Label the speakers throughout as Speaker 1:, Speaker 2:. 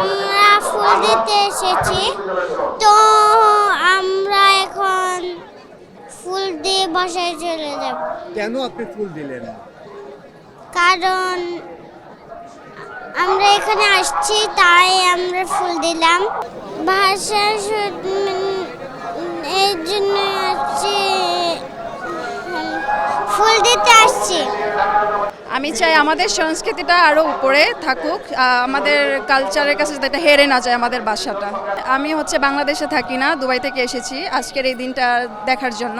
Speaker 1: আমরা ফুল দিতে এসেছি, তো আমরা এখন ফুল দিয়ে বাসায় চলে যাব।
Speaker 2: কেন আপনি ফুল দিলেন?
Speaker 1: কারণ আমরা এখানে আসছি, তাই আমরা ফুল দিলাম। ভাষা এর জন্য আসছি, ফুল দিতে আসছি।
Speaker 3: আমি চাই আমাদের সংস্কৃতিটা আরও উপরে থাকুক, আমাদের কালচারের কাছে যাতে এটা হেরে না যায় আমাদের ভাষাটা। আমি বাংলাদেশে থাকি না, দুবাই থেকে এসেছি আজকের এই দিনটা দেখার জন্য।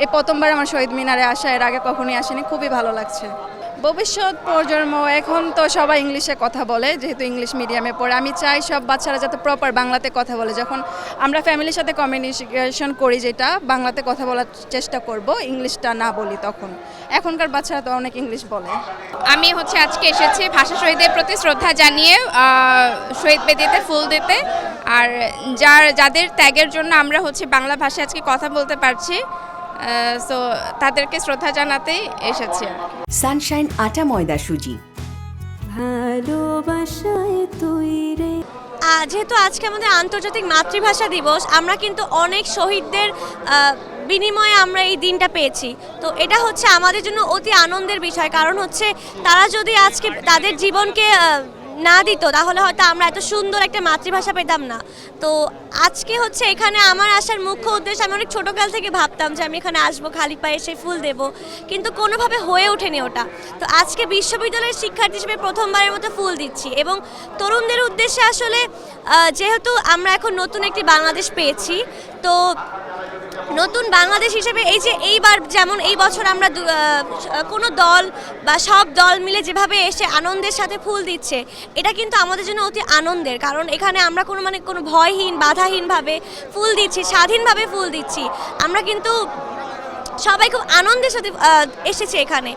Speaker 3: এই প্রথমবার আমার শহীদ মিনারে আসা, এর আগে কখনোই আসেনি, খুবই ভালো লাগছে। ভবিষ্যৎ প্রজন্ম এখন তো সবাই ইংলিশে কথা বলে, যেহেতু ইংলিশ মিডিয়ামে পড়ে। আমি চাই সব বাচ্চারা যাতে প্রপার বাংলাতে কথা বলে। যখন আমরা ফ্যামিলির সাথে কমিউনিকেশন করি, যেটা বাংলাতে কথা বলার চেষ্টা করব, ইংলিশটা না বলি। তখন এখনকার বাচ্চারা তো অনেক ইংলিশ বলে।
Speaker 4: আমি আজকে এসেছি ভাষা শহীদদের প্রতি শ্রদ্ধা জানিয়ে শহীদ বেদিতে ফুল দিতে। আর যাদের ত্যাগের জন্য আমরা বাংলা ভাষায় আজকে কথা বলতে পারছি, সো তাদেরকে শ্রদ্ধা জানাতেই এসেছি।
Speaker 5: সানশাইন আটা ময়দা সুজি,
Speaker 6: ভালোবাসায় তৈরি। যেহেতু আজকে আমাদের আন্তর্জাতিক মাতৃভাষা দিবস, আমরা কিন্তু অনেক শহীদদের বিনিময়ে আমরা এই দিনটা পেয়েছি। তো এটা আমাদের জন্য অতি আনন্দের বিষয়, কারণ তারা যদি আজকে তাদের জীবনকে না দিত, তাহলে হয়তো আমরা এত সুন্দর একটা মাতৃভাষা পেতাম না। তো আজকে এখানে আমার আসার মুখ্য উদ্দেশ্য, আমি অনেক ছোটোকাল থেকে ভাবতাম যে আমি এখানে আসবো, খালি পায়ে এসে ফুল দেব, কিন্তু কোনোভাবে হয়ে ওঠেনি ওটা। তো আজকে বিশ্ববিদ্যালয়ের শিক্ষার্থী হিসেবে প্রথমবারের মতো ফুল দিচ্ছি, এবং তরুণদের উদ্দেশ্যে যেহেতু আমরা এখন নতুন একটি বাংলাদেশ পেয়েছি, তো নতুন বাংলাদেশ হিসেবে এইবার যেমন এই বছর আমরা কোনো দল বা সব দল মিলে যেভাবে এসে আনন্দের সাথে ফুল দিচ্ছে, এটা কিন্তু আমাদের জন্য অতি আনন্দের। কারণ এখানে আমরা কোনো ভয়হীন বাধাহীনভাবে ফুল দিচ্ছি, স্বাধীনভাবে ফুল দিচ্ছি। আমরা কিন্তু সবাই খুব আনন্দের সাথে এসেছে এখানে।